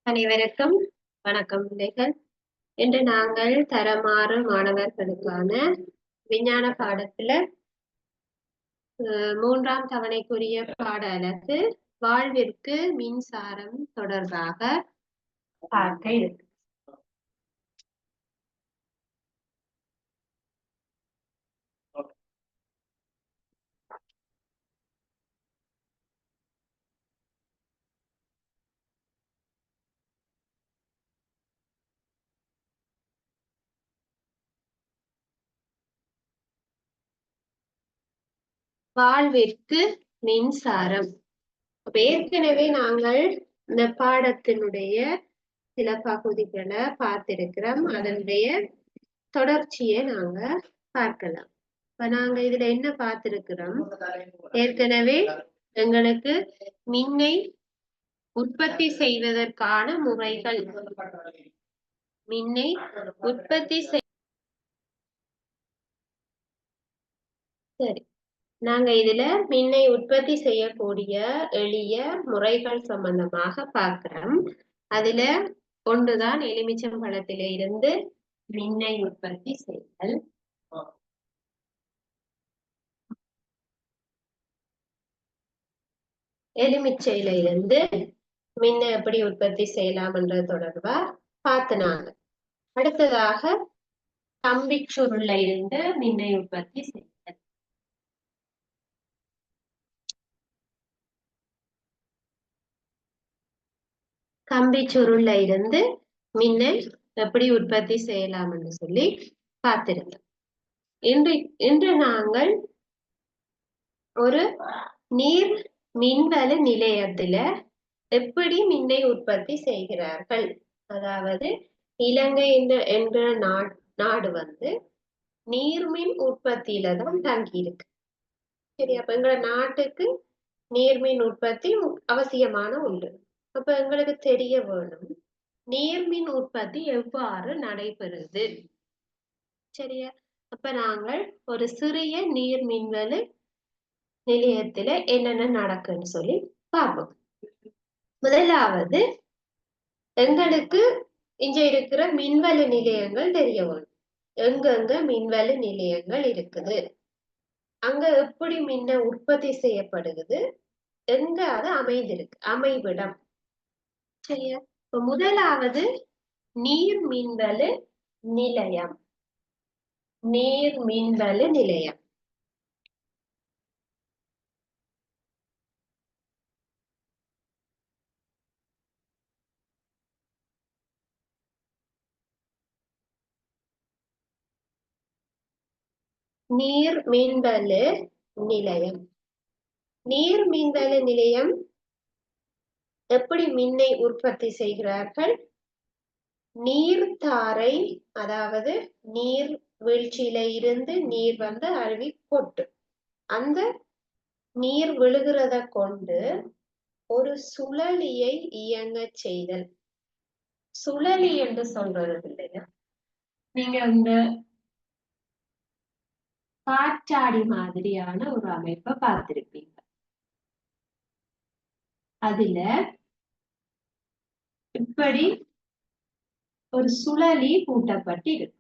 அனைவருக்கும் வணக்கம் பிள்ளைகள். இன்று நாங்கள் தரமாறு மாணவர்களுக்கான விஞ்ஞான பாடத்துல 3ஆம் தவணைக்குரிய பாட அலகு வாழ்விற்கு மின்சாரம் தொடர்பாக பார்க்க இருக்கு. வாழ்விற்கு மின்சாரம். ஏற்கனவே நாங்கள் இந்த பாடத்தினுடைய சில பகுதிகளை பார்த்திருக்கிறோம். அதனுடைய தொடர்ச்சியை நாங்க பார்க்கலாம். இப்ப நாங்க இதுல என்ன பார்த்திருக்கிறோம்? ஏற்கனவே எங்களுக்கு மின்னை உற்பத்தி செய்வதற்கான முறைகள், மின்னை உற்பத்தி சரி, நாங்க இதுல மின்னை உற்பத்தி செய்யக்கூடிய எளிய முறைகள் சம்பந்தமாக பார்க்கிறோம். அதுல ஒன்றுதான் எலுமிச்சம்பழத்தில இருந்து மின்னை உற்பத்தி செய்தல். எலுமிச்சையில இருந்து மின்னை எப்படி உற்பத்தி செய்யலாம் என்ற தொடர்பா பார்த்தனாங்க. அடுத்ததாக கம்பிச்சுருள்ல இருந்து மின்னை உற்பத்தி செய்தல். கம்பிச்சுருள்ல இருந்து மின்னை எப்படி உற்பத்தி செய்யலாம் என்று சொல்லி பார்த்திருக்கோம். இன்று நாங்கள் ஒரு நீர் மின்வல நிலையத்துல எப்படி மின்னை உற்பத்தி செய்கிறார்கள், அதாவது இலங்கை என்ற நாடு நீர்மின் உற்பத்தியில தான் தங்கி இருக்கு. சரி, அப்ப எங்க நாட்டுக்கு நீர்மின் உற்பத்தி அவசியமான ஒன்று. அப்ப எங்களுக்கு தெரிய வேணும் நீர்மின் உற்பத்தி எவ்வாறு நடைபெறுது. சரியா, அப்ப நாங்கள் ஒரு சிறிய நீர் மின்வல நிலையத்துல என்னென்ன நடக்குன்னு சொல்லி பார்ப்போம். முதலாவது எங்களுக்கு இங்க இருக்கிற மின்வல நிலையங்கள் தெரிய வேணும். எங்கெங்க மின்வல நிலையங்கள் இருக்குது, அங்க எப்படி மின்ன உற்பத்தி செய்யப்படுகிறது, எங்க அது அமைந்திருக்கு, அமைவிடம். சரியா, இப்ப முதலாவது நீர் மின்வல நிலையம். நீர் மின்வல நிலையம் நீர் மின்வல நிலையம். நீர் மின்வல நிலையம் எப்படி மின்னை உற்பத்தி செய்கிறார்கள்? நீர்த்தாரை, அதாவது நீர் வீழ்ச்சியில இருந்து நீர் அருவி கொட்டு, அந்த நீர் விழுகிறத கொண்டு ஒரு சுழலியை இயங்க செய்தல். சுழலி என்று சொல்றது இல்லையா, நீங்க இந்த காற்றாடி மாதிரியான ஒரு அமைப்பை பார்த்திருப்பீங்க. அதுல இப்படி ஒரு சுழலி பூட்டப்பட்டு இருக்கு.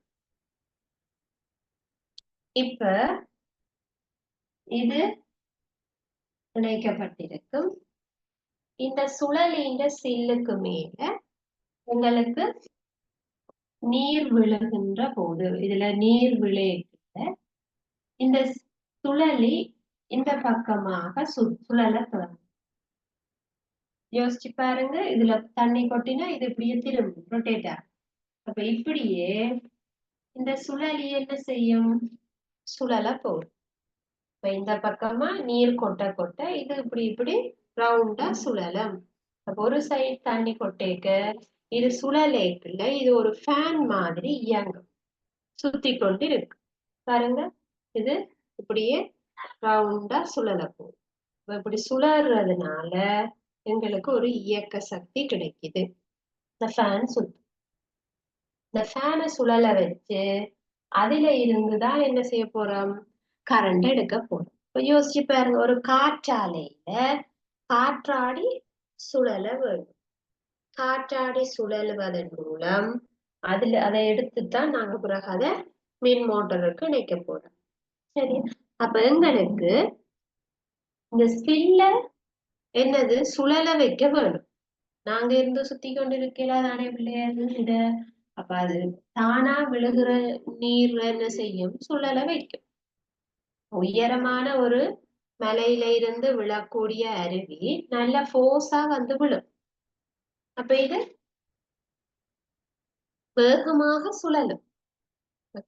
இப்ப இது இணைக்கப்பட்டிருக்கும். இந்த சுழலின்ற சில்லுக்கு மேல உங்களுக்கு நீர் விழுகின்ற போது, இதுல நீர் விளைய இந்த சுழலி இந்த பக்கமாக சுழல தொடங்கும். யோசிச்சு பாருங்க, இதுல தண்ணி கொட்டினா இது இப்படியே திரும்பும், ரொட்டேட் ஆகும். அப்ப இப்படியே இந்த சுழலி என்ன செய்யும்? சுழல போகும். இப்ப இந்த பக்கமா நீர் கொட்ட கொட்ட இது இப்படி ரவுண்டா சுழலும். அப்ப ஒரு சைடு தண்ணி கொட்டேக்க இது சுழலேக்குள்ள இது ஒரு ஃபேன் மாதிரி இயங்கும், சுத்தி கொண்டு இருக்கு. பாருங்க, இது இப்படியே ரவுண்டா சுழல போகும். இப்படி சுழறதுனால எங்களுக்கு ஒரு இயக்க சக்தி கிடைக்குது. இந்த ஃபேன் சுத்து, இந்த ஃபேனை சுழல வச்சு அதுல இருந்துதான் என்ன செய்ய போறோம்? கரண்ட் எடுக்க போறோம். இப்ப யோசிச்சு பாருங்க, ஒரு காற்றாலையில காற்றாடி சுழல வேணும். காற்றாடி சுழலுவதன் மூலம் அதை எடுத்துத்தான் நாங்க பிறகு அதை மின் மோட்டருக்கு இணைக்க போறோம். சரி, அப்ப எங்களுக்கு இந்த ஸ்பில்ல என்னது சுழல வைக்க வேணும். நாங்க இருந்து சுத்தி கொண்டு இருக்கலாம் தானே பிள்ளையாரு இத. அப்ப அது தானா விழுகிற நீர் என்ன செய்யும்? சுழல வைக்கும். உயரமான ஒரு மலையில இருந்து விழக்கூடிய அருவி நல்ல ஃபோர்ஸா வந்து விழும். அப்ப இது வேகமாக சுழலும்.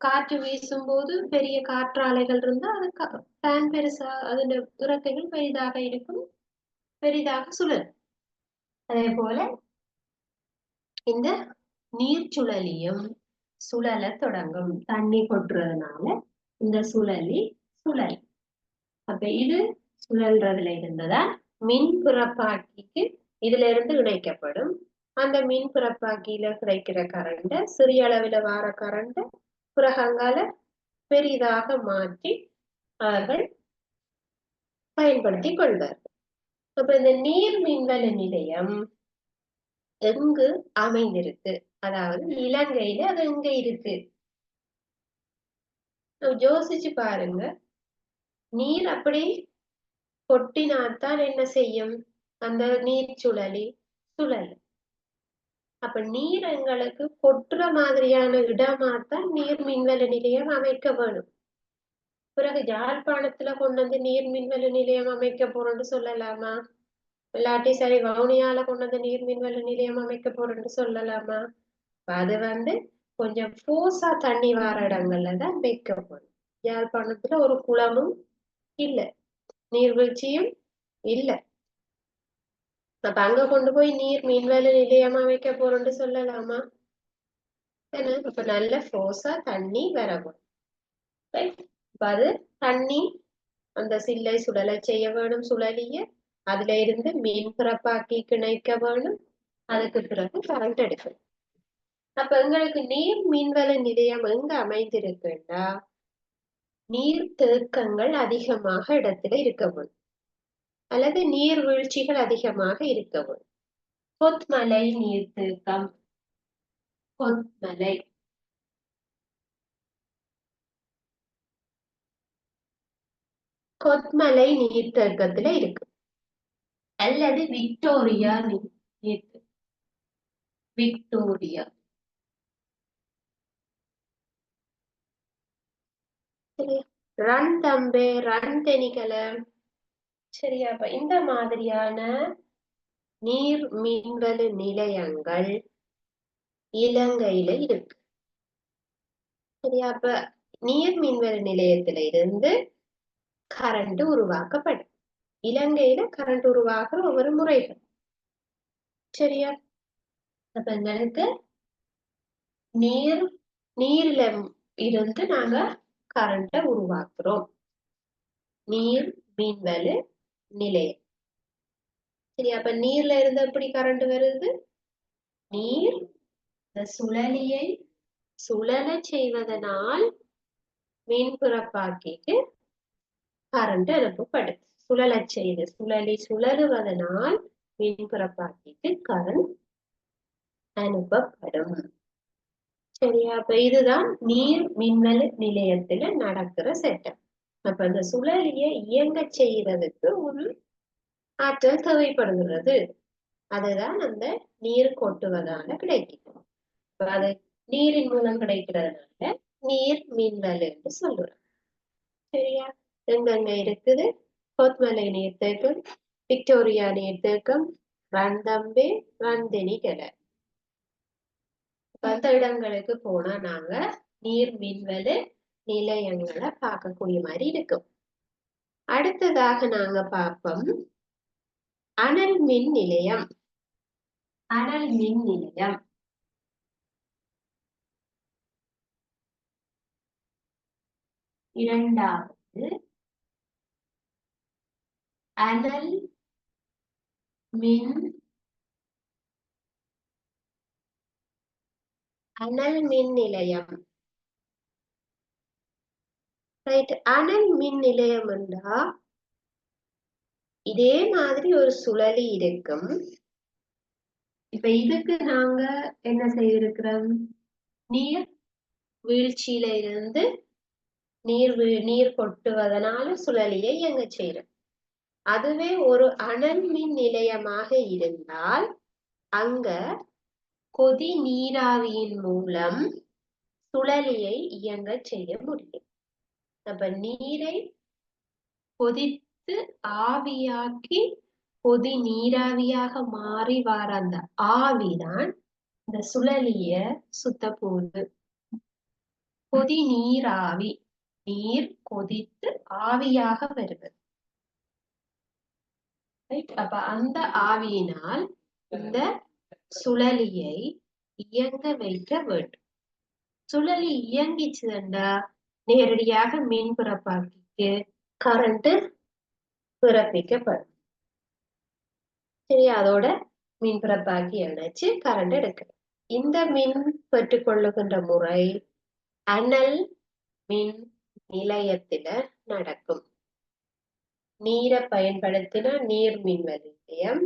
காற்று வீசும் போது பெரிய காற்றாலைகள் இருந்தா அது ஃபேன் பெருசா அதோட இறக்கைகள் பெரிதாக இருக்கும், பெரிதாக சுழலும். அதே போல இந்த நீர்ச்சுழலியும் சுழல தொடங்கும். தண்ணி கொட்டுறதுனால இந்த சுழலி சுழல். அப்ப இது சுழல்றதுல இருந்துதான் மின் பிறப்பாக்கிக்கு இதுல இருந்து இணைக்கப்படும். அந்த மின் பிறப்பாக்கியில கிடைக்கிற கரண்ட சிறிய அளவுல வார கரண்ட பிறகங்கால பெரிதாக மாற்றி அவர்கள் பயன்படுத்திக் கொள்வார்கள். அப்ப இந்த நீர் மின்வல நிலையம் எங்கு அமைந்திருக்கு, அதாவது இலங்கையில அது எங்க இருக்கு யோசிச்சு பாருங்க. நீர் அப்படி கொட்டினாத்தான் என்ன செய்யும்? அந்த நீர் சுழலி சுழல். அப்ப நீர் எங்களுக்கு கொட்டுற மாதிரியான இடமாத்தான் நீர் மின்வல நிலையம் அமைக்க வேணும். பிறகு யாழ்ப்பாணத்துல கொண்டு வந்து நீர் மின்வல நிலையம் அமைக்க போறோம்னு சொல்லலாமா? இல்லாட்டி சரி வவுனியால கொண்டு வந்து நீர் மின்வல நிலையம் அமைக்க போறோம்னு சொல்லலாமா? அது வந்து கொஞ்சம் போர்ஸா தண்ணி வார இடங்கள்ல தான் வைக்க போறோம். யாழ்ப்பாணத்துல ஒரு குளமும் இல்ல, நீர்வீழ்ச்சியும் இல்ல. அப்ப அங்க கொண்டு போய் நீர் மின்வல நிலையம் அமைக்க போறோம்னு சொல்லலாமா? அப்ப நல்ல போர்ஸா தண்ணி வரவும். அது தண்ணி அந்த சில்லை சுழலை செய்ய வேணும், சுழலிய அதுல இருந்து மின் பிறப்பாக்கி இணைக்க வேணும். அதுக்கு பிறகு கரண்ட் எடுக்கணும். அப்ப எங்களுக்கு நீர் மின்வல நிலையம் எங்க அமைந்திருக்குன்னா நீர் தேக்கங்கள் அதிகமாக இடத்துல இருக்க வேணும், அல்லது நீர் வீழ்ச்சிகள் அதிகமாக இருக்க வேணும். கொத்மலை நீர்த்தேக்கம், கொத்மலை கொத்மலை நீர்த்தேக்கத்துல இருக்கு, அல்லது விக்டோரியா நீர்த்தேக்கம். விக்டோரியா சரியா, ரன் தம்பே ரன் தெனிக்கல. சரியா, அப்ப இந்த மாதிரியான நீர் மின்வல நிலையங்கள் இலங்கையில இருக்கு. சரியா, அப்ப நீர் மின்வல நிலையத்தில இருந்து கரண்ட் உருவாக்கப்படும். இலங்கையில கரண்ட் உருவாக்குற ஒவ்வொரு முறைகள். சரியா, அப்ப எங்களுக்கு நீர்ல இருந்து நாங்க கரண்ட உருவாக்குறோம். நீர் மின்வல நிலையம். சரியா, அப்ப நீர்ல இருந்து எப்படி கரண்ட் வருது? நீர் இந்த சுழலியை சுழல செய்வதனால் மின் பிறப்பாக்கிக்கு கரண்ட் அனுப்பப்படுது. சுழல செய்து சுழலி சுழலுவதனால் மின் பிறப்பாக்கிக்கு கரண்ட் அனுப்பப்படும். சரியா, அப்ப இதுதான் நீர் மின்வல நிலையத்துல நடக்கிற செட்டப். அப்ப அந்த சுழலியை இயங்க செய்யறதுக்கு ஒரு ஆற்றல் தேவைப்படுகிறது. அதுதான் அந்த நீர் கொட்டுவதால கிடைக்கும். அது நீரின் மூலம் கிடைக்கிறதுனால நீர் மின்வல் என்று சொல்றோம். சரியா, எங்கெங்க இருக்குது? கொத்மலை நீர்த்தேக்கம், விக்டோரியா நீர்த்தேக்கம், ரன்தம்பே, ரன்தெனிகல. அந்த இடங்களுக்கு போனா நாங்க நீர் மின்வல நிலையங்களை பார்க்கக்கூடிய மாதிரி இருக்கும். அடுத்ததாக நாங்க பார்ப்போம் அனல் மின் நிலையம். அனல் மின் நிலையம் இரண்டாவது அனல் மின் நிலையம். ரைட், அனல் மின் நிலையம் என்றா இதே மாதிரி ஒரு சுழலி இருக்கும். இப்ப இதுக்கு நாங்க என்ன செய்திருக்கிறோம்? நீர் வீழ்ச்சியில இருந்து நீர் கொட்டுவதனால சுழலியை இயங்க செய்யறோம். அதுவே ஒரு அனல் மின் நிலையமாக இருந்தால் அங்க கொதி நீராவியின் மூலம் சுழலியை இயங்க செய்ய முடியும். அப்ப நீரை கொதித்து ஆவியாக்கி கொதி நீராவியாக மாறி வர அந்த ஆவிதான் இந்த சுழலிய சுத்த போகுது. கொதி நீராவி, நீர் கொதித்து ஆவியாக வருவது. அப்ப அந்த ஆவியினால் இந்த சுழலியை இயங்க வைக்க வேண்டும். சுழலி இயங்கிச்சுன்னா நேரடியாக மின் பிறப்பாக்கிக்கு கரண்ட் பிறப்பிக்கப்படும். சரி, அதோட மின் பிறப்பாக்கி இணைச்சு கரண்ட் எடுக்கணும். இந்த மின் பெற்றுக்கொள்ளுகின்ற முறை அனல் மின் நிலையத்தில நடக்கும். நீரை பயன்படுத்தினா நீர் மின் நிலையம்,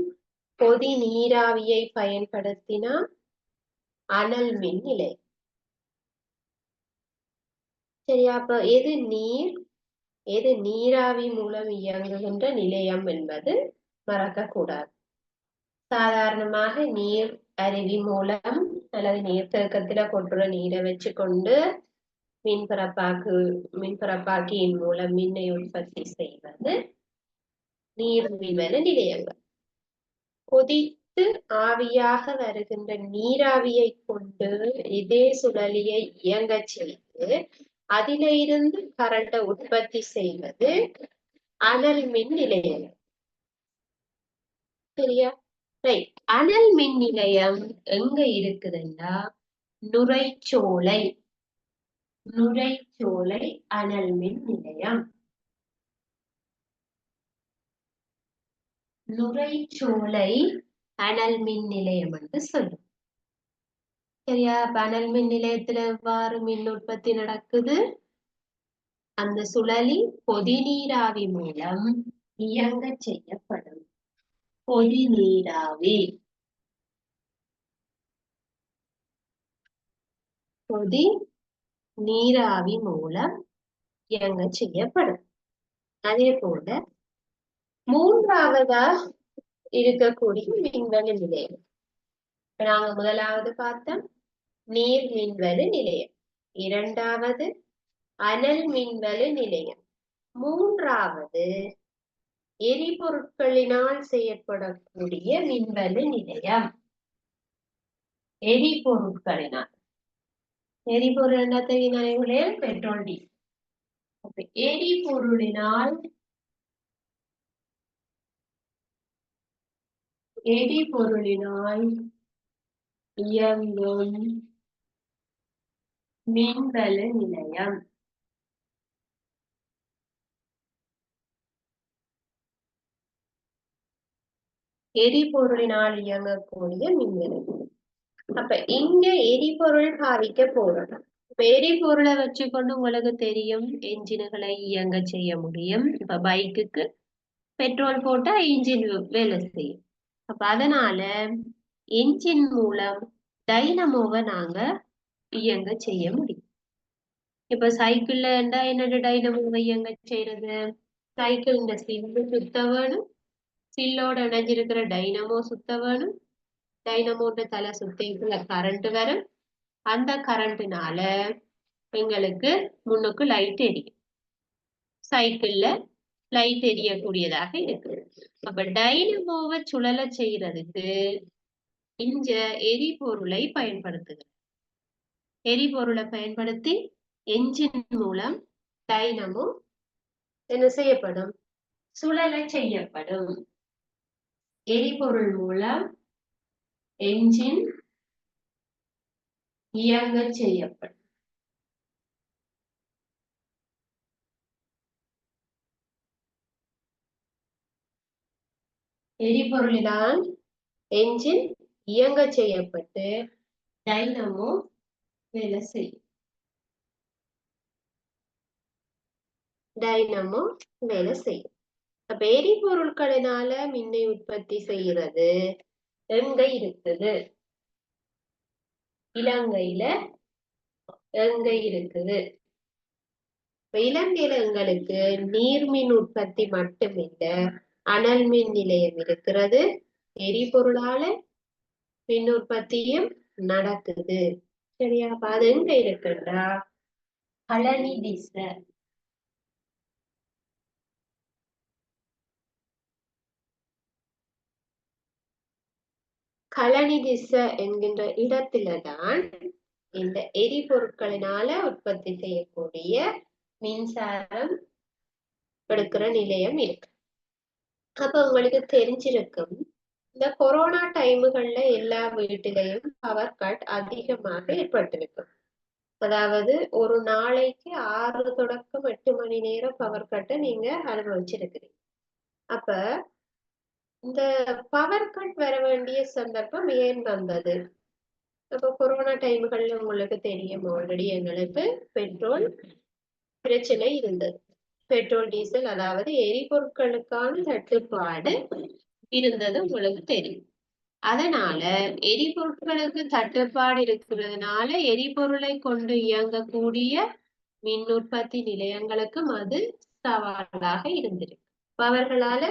கொதி நீராவியை பயன்படுத்தினா அனல் மின் நிலையம். சரியா? அப்ப எது நீர், எது நீராவி மூலம் இயங்குகின்ற நிலையம் என்பது மறக்க கூடாது. சாதாரணமாக நீர் அருவி மூலம் அல்லது நீர்த்தேக்கத்தில கொட்டுற நீரை வச்சு கொண்டு மின்பிறப்பாக்கியின் மூலம் மின்னை உற்பத்தி செய்வது நீர்மின்வெளி நிலையங்கள். கொதித்து ஆவியாக வருகின்ற நீராவியை கொண்டு இதே சுழலியை இயங்க செய்து அதில இருந்து கரண்ட உற்பத்தி செய்வது அனல் மின் நிலையம். சரியா? ரைட். அனல் மின் நிலையம் எங்க இருக்குதுன்னா நுரைச்சோலை அனல் மின் நிலையம். நுரைச்சோலை அனல் மின் நிலையம் என்று சொல்லும். சரியா? அனல் மின் நிலையத்துல எவ்வாறு மின் உற்பத்தி நடக்குது? அந்த சுழலி கொதி நீராவி மூலம் இயங்க செய்யப்படும். கொதி நீராவி, கொதி நீராவி மூலம் இயங்க செய்யப்படும். அதே போல மூன்றாவதா இருக்கக்கூடிய மின்வெளி நிலையம். நாங்க முதலாவது பார்த்தோம் நீர் மின்வெளி நிலையம், இரண்டாவது அனல் மின்வெளி நிலையம், மூன்றாவது எரிபொருட்களினால் செய்யப்படக்கூடிய மின்வெளி நிலையம். எரிபொருட்களினால், எரிபொருள் என்னத்தையும் பெட்ரோல், டீசல். எரிபொருளினால் இயங்கும் மின்வெளி நிலையம். எரிபொருளினால் இயங்கக்கூடிய மின்வெளி. அப்ப இங்க எரிபொருள் பாவிக்க போறோம். எரிபொருளை வச்சுக்கொண்டு உங்களுக்கு தெரியும் என்ஜின்களை இயங்க செய்ய முடியும். இப்ப பைக்குக்கு பெட்ரோல் போட்டா என்ஜின் வேலை செய்யும். அப்ப அதனால என்ஜின் மூலம் டைனமோவை நாங்க இயங்க செய்ய முடியும். இப்ப சைக்கிள்ல என்னோட டைனமோவை இயங்க செய்யறது, சைக்கிள் இந்த சில்லு சுத்த வேணும், சில்லோட இணைஞ்சிருக்கிற டைனமோ சுத்த வேணும், டைனமோட தலை சுத்திக்குள்ள கரண்ட் வரும், அந்த கரண்ட்னால எங்களுக்கு முன்னுக்கு லைட் எரியும். சைக்கிள்ல லைட் எரியக்கூடியதாக இருக்கு. அப்ப டைனமோவை சுழல செய்யறதுக்கு இந்த எரிபொருளை பயன்படுத்துகிறோம். எரிபொருளை பயன்படுத்தி என்ஜின் மூலம் டைனமோ என்ன செய்யப்படும்? சுழல செய்யப்படும். எரிபொருள் மூலம் என்ஜின் இயங்க செய்யப்படும். எரிபொருளினால் என்ஜின் இயங்க செய்யப்பட்டு டைனமோ வேலை செய்யும். டைனமோ வேலை செய்யும். அப்ப எரிபொருட்களினால மின்னை உற்பத்தி செய்கிறது எங்க இருக்குது? இலங்கையில எங்க இருக்குது? இலங்கையில எங்களுக்கு நீர்மின் உற்பத்தி மட்டுமில்ல, அனல் மின் நிலையம் இருக்கிறது, எரிபொருளால மின் உற்பத்தியும் நடக்குது. சரியா? அப்ப அது எங்க இருக்குன்னா கழனி திசை. கழனி திசை என்கின்ற இடத்துலதான் இந்த எரிபொருட்களினால உற்பத்தி செய்யக்கூடிய மின்சாரம் எடுக்கிற நிலையம் இருக்கு. அப்ப உங்களுக்கு தெரிஞ்சிருக்கும், இந்த கொரோனா டைமுகள்ல எல்லா வீட்டிலையும் பவர் கட் அதிகமாக ஏற்பட்டிருக்கும். அதாவது ஒரு நாளைக்கு 6 தொடக்கம் 8 மணி நேரம் பவர் கட்டை நீங்க அனுபவிச்சிருக்கிறீங்க. அப்ப இந்த பவர் கட் வர வேண்டிய சந்தர்ப்பம் ஏன் வந்தது? அப்ப கொரோனா டைமுகள்ல உங்களுக்கு தெரியும், ஆல்ரெடி எங்களுக்கு பெட்ரோல் பிரச்சனை இருந்தது. பெட்ரோல் டீசல் அதாவது எரிபொருட்களுக்கான தட்டுப்பாடு இருந்தது உங்களுக்கு தெரியும். அதனால எரிபொருட்களுக்கு தட்டுப்பாடு இருக்கிறதுனால எரிபொருளை கொண்டு இயங்கக்கூடிய மின் உற்பத்தி நிலையங்களுக்கும் அது சவாலாக இருந்திருக்கு. அவர்களால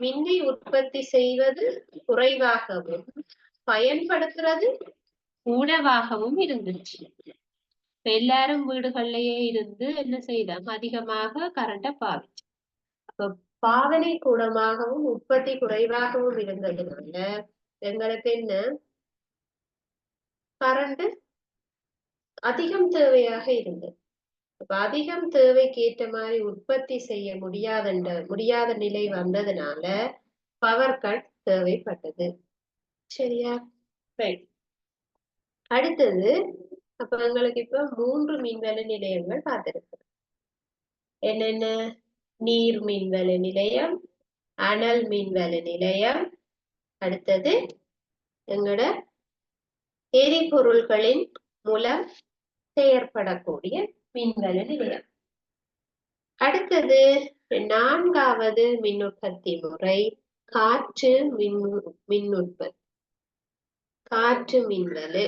மின்னை உற்பத்தி செய்வது குறைவாகவும் பயன்படுத்துறது கூடவாகவும் இருந்துச்சு. எல்லாரும் வீடுகள்லயே இருந்து என்ன செய்தாங்க, அதிகமாக கரண்ட பாவிச்சு. அப்ப பாவனை கூடமாகவும் உற்பத்தி குறைவாகவும் இருந்ததுனால எங்களுக்கு என்ன, கரண்ட் அதிகம் தேவையாக இருந்தது. அப்ப அதிகம் தேவைக்கு ஏற்ற மாதிரி உற்பத்தி செய்ய முடியாத நிலை வந்ததுனால பவர் கட் தேவைப்பட்டது. சரியா? ரைட். அடுத்தது, அப்ப எங்களுக்கு இப்ப 3 மின்வெள நிலையங்கள் பார்த்திருக்கு. என்னென்ன? நீர் மின்வெள நிலையம், அனல் மின்வெள நிலையம், அடுத்தது எங்களோட எரிபொருள்களின் மூலம் செயற்படக்கூடிய மின்வெள நிலையம். அடுத்தது 4வது மின் உற்பத்தி முறை காற்று மின் உற்பத்தி, காற்று மின்வெளு.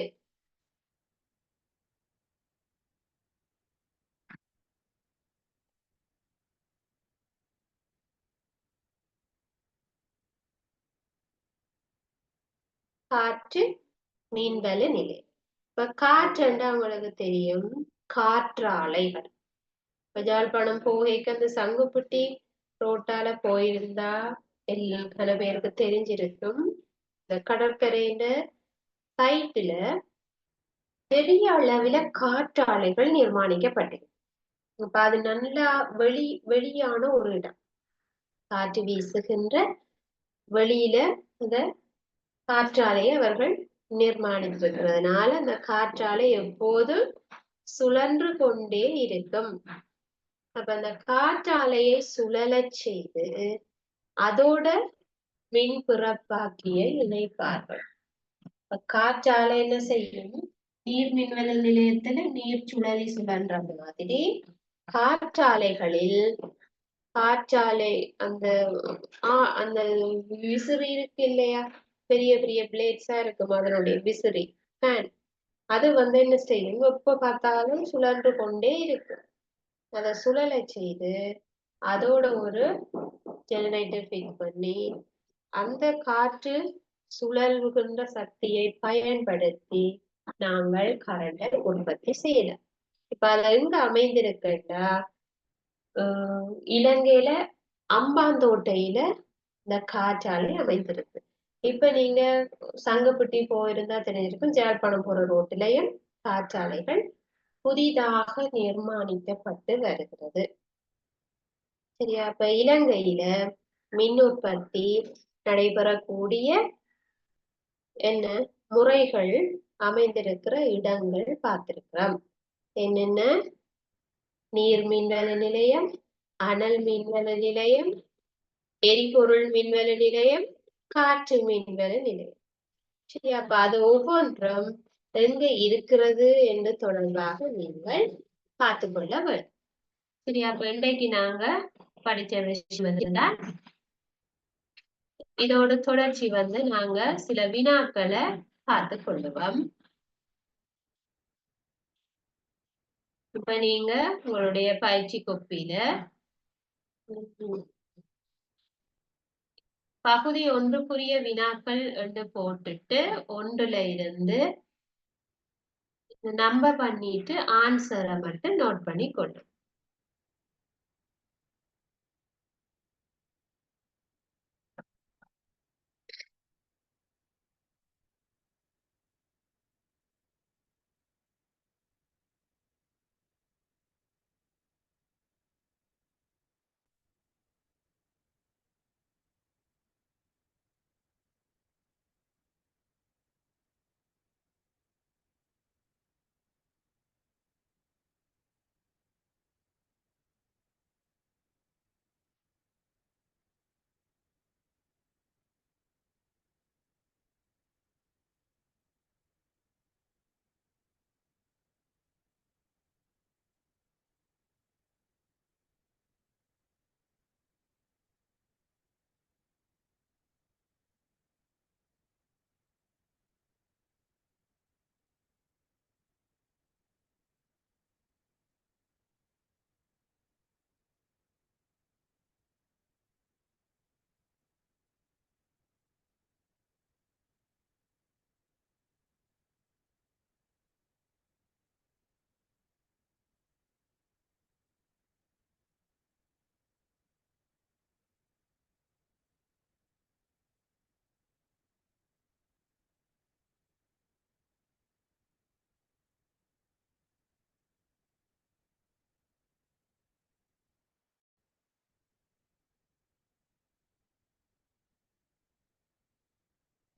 காற்று மின்வெளு நிலை. இப்ப காற்றுண்டா உங்களுக்கு தெரியும், காற்றாலைகள். இப்ப யாழ்ப்பாணம் போகைக்கு அந்த சங்குப்புட்டி ரோட்டால போயிருந்தா எல்லாம் பல பேருக்கு தெரிஞ்சிருக்கும். இந்த கடற்கரையில சைட்டுல பெரிய அளவில காற்றாலைகள் நிர்மாணிக்கப்பட்டிருக்கு. இப்ப அது நல்லா வெளியான ஒரு இடம். காற்று வீசுகின்ற வெளியில அந்த காற்றாலையை அவர்கள் நிர்மாணித்திருக்கிறதுனால அந்த காற்றாலை எப்போதும் சுழன்று கொண்டே இருக்கும். அப்ப அந்த காற்றாலையை சுழலச் செய்து அதோட மின் பிறப்பாக்கியை இணைப்பார்கள். காற்றாலை என்ன செய்யும், நீர் மின்வெள நிலையத்துல நீர் சுழலி சுழன்ற மாதிரி காற்றாலைகளில் காற்றாலை அந்த அந்த விசிறி இருக்கு இல்லையா, பெரிய பெரிய பிளேட்ஸா இருக்கும் அதனுடைய விசிறி ஃபேன், அது என்ன செய்யும், எப்ப பார்த்தாலும் சுழன்று கொண்டே இருக்கும். அதை சுழலை செய்து அதோட ஒரு ஜெனரேட்டர் ஃபிக்ஸ் பண்ணி அந்த காற்று சுழல்கின்ற சக்தியை பயன்படுத்தி நாங்கள் கரண்டை உற்பத்தி செய்யலாம். இப்ப அது எங்க அமைந்திருக்குன்னா இலங்கையில அம்பாந்தோட்டையில இந்த காற்றாலை அமைந்திருக்கு. இப்ப நீங்க சங்கப்பட்டி போயிருந்தா தெரிஞ்சிருக்கும், ஜாழ்ப்பாணம் போற ரோட்டிலையும் காற்றாலைகள் புதிதாக நிர்மாணிக்கப்பட்டு வருகிறது. சரியா? இப்ப இலங்கையில மின் உற்பத்தி நடைபெறக்கூடிய என்ன முறைகள் அமைந்திருக்கிற இடங்கள் பார்த்திருக்கிறோம். என்னென்ன? நீர் மின்வெள நிலையம், அனல் மின்வெள நிலையம், எரிபொருள் மின்வெள நிலையம், காற்று மின்வெள நிலையம். சரியா? அப்ப அது ஒவ்வொன்றும் எங்க இருக்கிறது என்று தொடர்பாக நீங்கள் பார்த்துக்கொள்ள வேண்டும். சரியா? அப்ப இன்றைக்கு நாங்க படிச்ச விஷயம் இதோட தொடர்ச்சி நாங்க சில வினாக்களை பார்த்து கொள்ளுவோம். இப்ப நீங்க உங்களுடைய பயிற்சி கோப்பில பகுதி 1க்குரிய வினாக்கள் என்று போட்டுட்டு 1ல இருந்து நம்பர் பண்ணிட்டு ஆன்சரை மட்டும் நோட் பண்ணி கொள்ளு.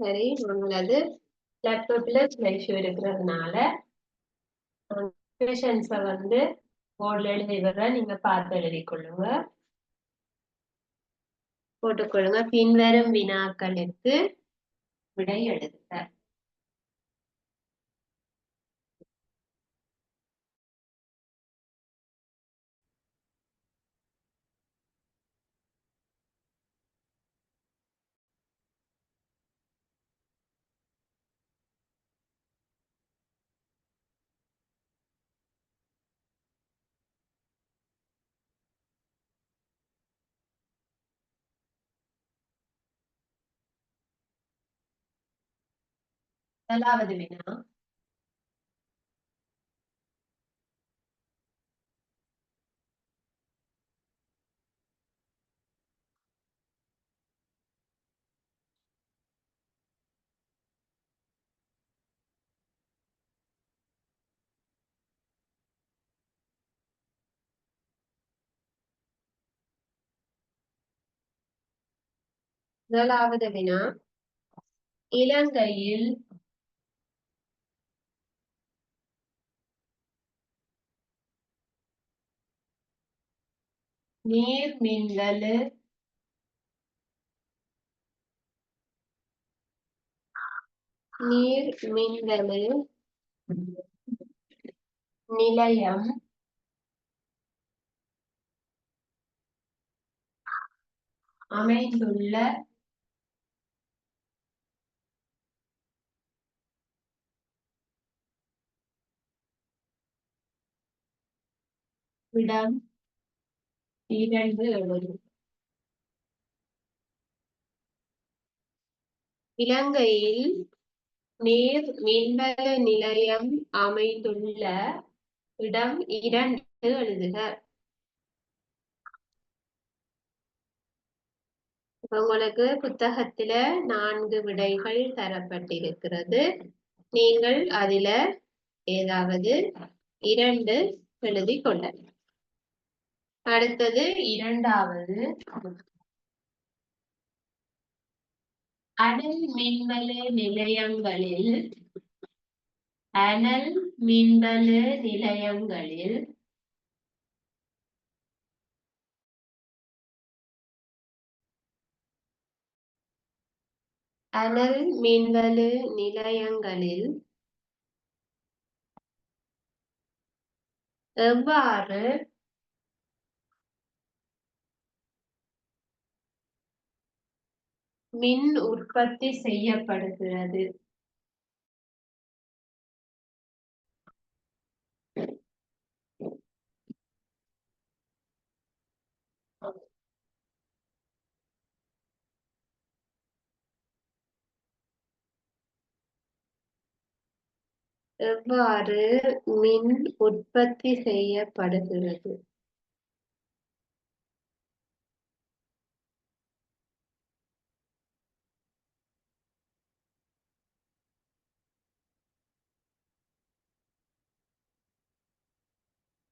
சரி, உங்களது லேப்டாப்ல ஸ்லைட் ஷோ இருக்கிறதுனால கொஷன்ஸை போர்டில் எழுதி வர நீங்க பார்த்து எழுதி கொள்ளுங்க, போட்டுக்கொள்ளுங்க. பின்வரும் வினாக்களுக்கு விடை எழுதுக. முதலாவது வினா, இலங்கையில் நீர்மின்வெளு நிலையம் அமைந்துள்ள இடம் 2 எழுது. இலங்கையில் நீர் மின்வெள நிலையம் அமைந்துள்ள இடம் 2 எழுதுக. உங்களுக்கு புத்தகத்துல 4 விடைகள் தரப்பட்டிருக்கிறது. நீங்கள் அதில ஏதாவது 2 எழுதி கொள்ளலாம். அடுத்தது இரண்டாவது, அனல் மின்வெள நிலையங்களில் அனல் மின்வெள நிலையங்களில் அனல் மின்வெள நிலையங்களில் எவ்வாறு மின் உற்பத்தி செய்யப்படுகிறது? எவ்வாறு மின் உற்பத்தி செய்யப்படுகிறது?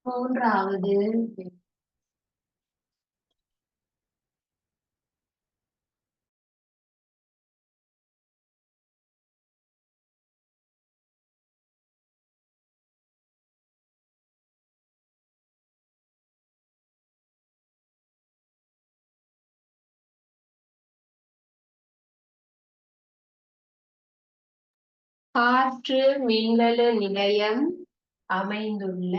மூன்றாவது காற்று மின்வலு நிலையம் அமைந்துள்ள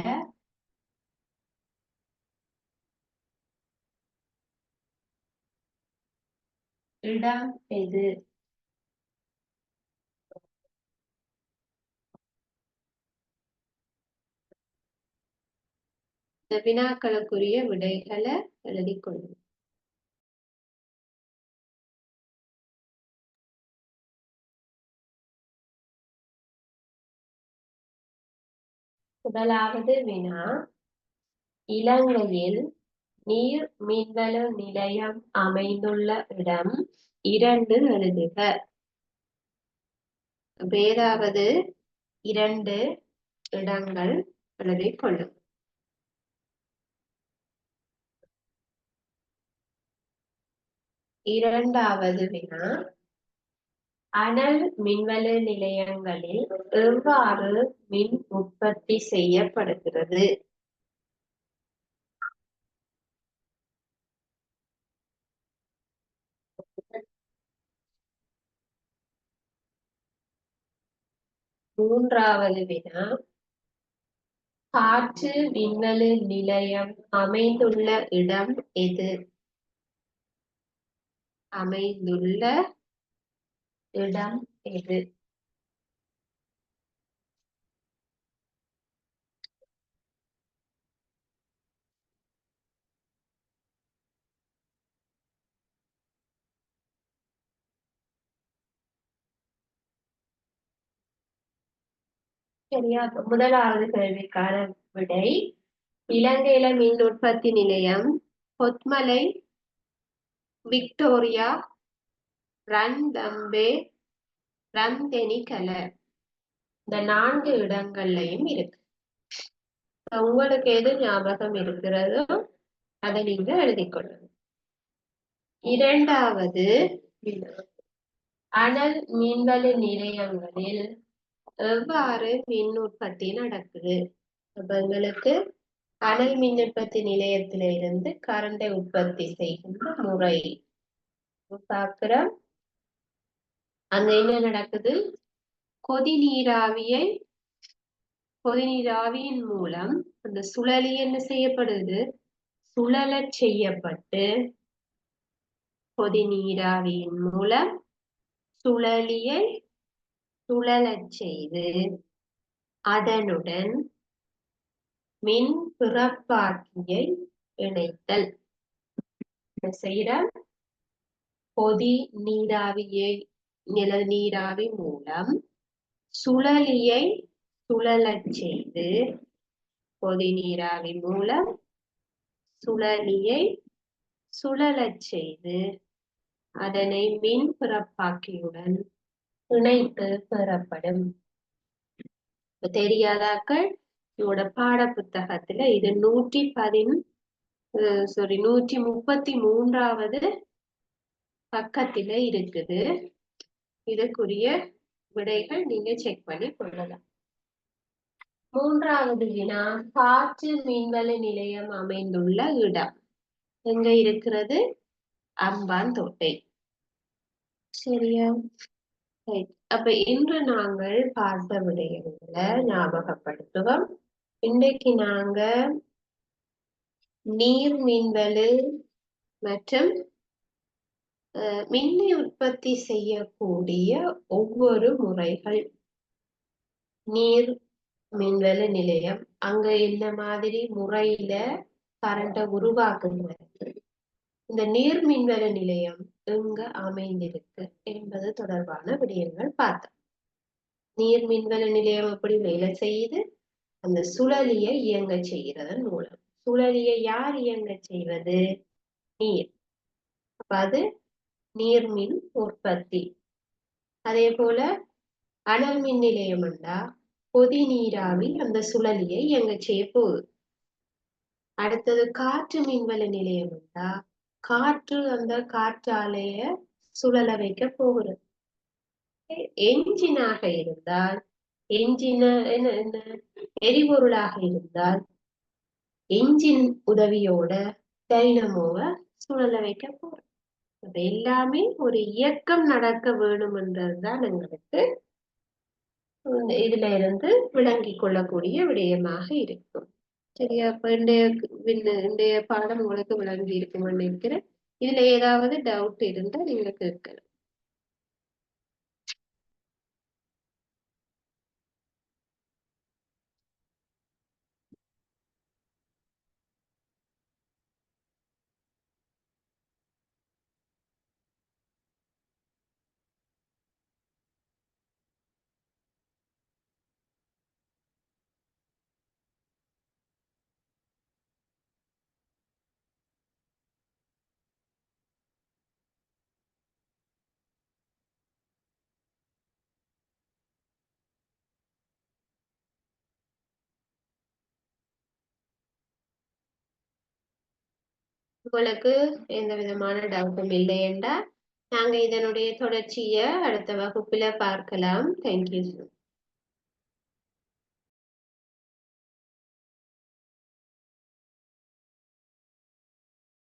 இடம் எது? இந்த வினாக்களுக்குரிய விடைகளை எழுதிக் கொள்ளும். முதலாவது வினா, இலங்கையில் நீர் மின்வலு நிலையம் அமைந்துள்ள இடம் 2 எழுதுக. ஏதாவது 2 இடங்கள் எழுதிக் கொள்ளும். இரண்டாவது வினா, அனல் மின்வலு நிலையங்களில் எவ்வாறு மின் உற்பத்தி செய்யப்படுகிறது? மூன்றாவது வினா, காற்று மின்வலு நிலையம் அமைந்துள்ள இடம் எது? அமைந்துள்ள இடம் எது? சரியா? முதலாவது கேள்விக்கான விடை, இலங்கையில மின் உற்பத்தி நிலையம் கொத்மலை, விக்டோரியா, ரன்தம்பே, ரந்தெனிகல இந்த 4 இடங்கள்லயும் இருக்கு. உங்களுக்கு எது ஞாபகம் இருக்கிறதோ அதை நீங்க எழுதிக் கொள்ளணும். இரண்டாவது வினா, அனல் மின்வலு நிலையங்களில் எவ்வாறு மின் உற்பத்தி நடக்குது? அப்ப எங்களுக்கு அனல் மின் உற்பத்தி நிலையத்தில இருந்து கரண்டை உற்பத்தி செய்கின்ற முறை பார்க்கிறோம். அங்க என்ன நடக்குது? கொதிநீராவியின் மூலம் அந்த சுழலி என்ன செய்யப்படுது? சுழலச் செய்யப்பட்டு கொதிநீராவியின் மூலம் சுழலியை சுழலச் செய்து அதனுடன் மின் பிறப்பாக்கியை இணைத்தல் செய்கிற கொதி நீராவி மூலம் சுழலியை சுழலச் செய்து கொதி நீராவி மூலம் சுழலியை சுழலச் செய்து அதனை மின் பிறப்பாக்கியுடன் இணைத்து பெறப்படும். தெரியாதாக்கள் இதோட பாட புத்தகத்துல இது 133வது பக்கத்துல இருக்குது. இதுக்குரிய விடைகள் நீங்க செக் பண்ணி கொள்ளலாம். மூன்றாவது வினா, காற்று மின்வலு நிலையம் அமைந்துள்ள இடம் எங்க இருக்கிறது? அம்பாந்தோட்டை. சரியா? அப்ப இன்று நாங்கள் பார்த்த விடயங்களை ஞாபகப்படுத்துவோம். இன்றைக்கு நாங்க நீர் மின்வலு மற்றும் மின்னை உற்பத்தி செய்யக்கூடிய ஒவ்வொரு முறைகள். நீர் மின்வெள நிலையம் அங்க என்ன மாதிரி முறையில கரண்ட உருவாக்குகிறது, இந்த நீர் மின்வெள நிலையம் எங்க அமைந்திருக்கு என்பது தொடர்பான விடயங்கள் பார்த்தோம். நீர் மின்வெள நிலையம் எப்படி வேலை செய்யுது, அந்த சுழலியை இயங்க செய்கிறதன் மூலம். சுழலியை யார் இயங்க செய்வது? நீர். அப்ப அது நீர்மின் உற்பத்தி. அதே போல அனல் மின் நிலையம் என்றா கொதி நீராவி அந்த சுழலியை இயங்க செய்ய போகுது. அடுத்தது காற்று மின்வெள நிலையம் என்றா காற்று அந்த காற்றாலைய சுழல வைக்க போகிறது. என்ஜினாக இருந்தால் என்ஜின என்ன என்ன எரிபொருளாக இருந்தால் என்ஜின் உதவியோட டைனமோவை சுழல வைக்க போறோம். அது எல்லாமே ஒரு இயக்கம் நடக்க வேணும் என்றதுதான் எங்களுக்கு இதுல இருந்து விளங்கிக் கொள்ளக்கூடிய விடயமாக இருக்கும். சரியா? அப்ப இன்றைய பாடம் உங்களுக்கு விளங்கி இருக்கும்னு நினைக்கிறேன். இதுல ஏதாவது டவுட் இருந்தா நீங்க கேட்கலாம். உங்களுக்கு எந்த விதமான டவுட்டும் இல்லை என்றால் நாங்க இதனுடைய தொடர்ச்சியை அடுத்த வகுப்புல பார்க்கலாம். தேங்க்யூ.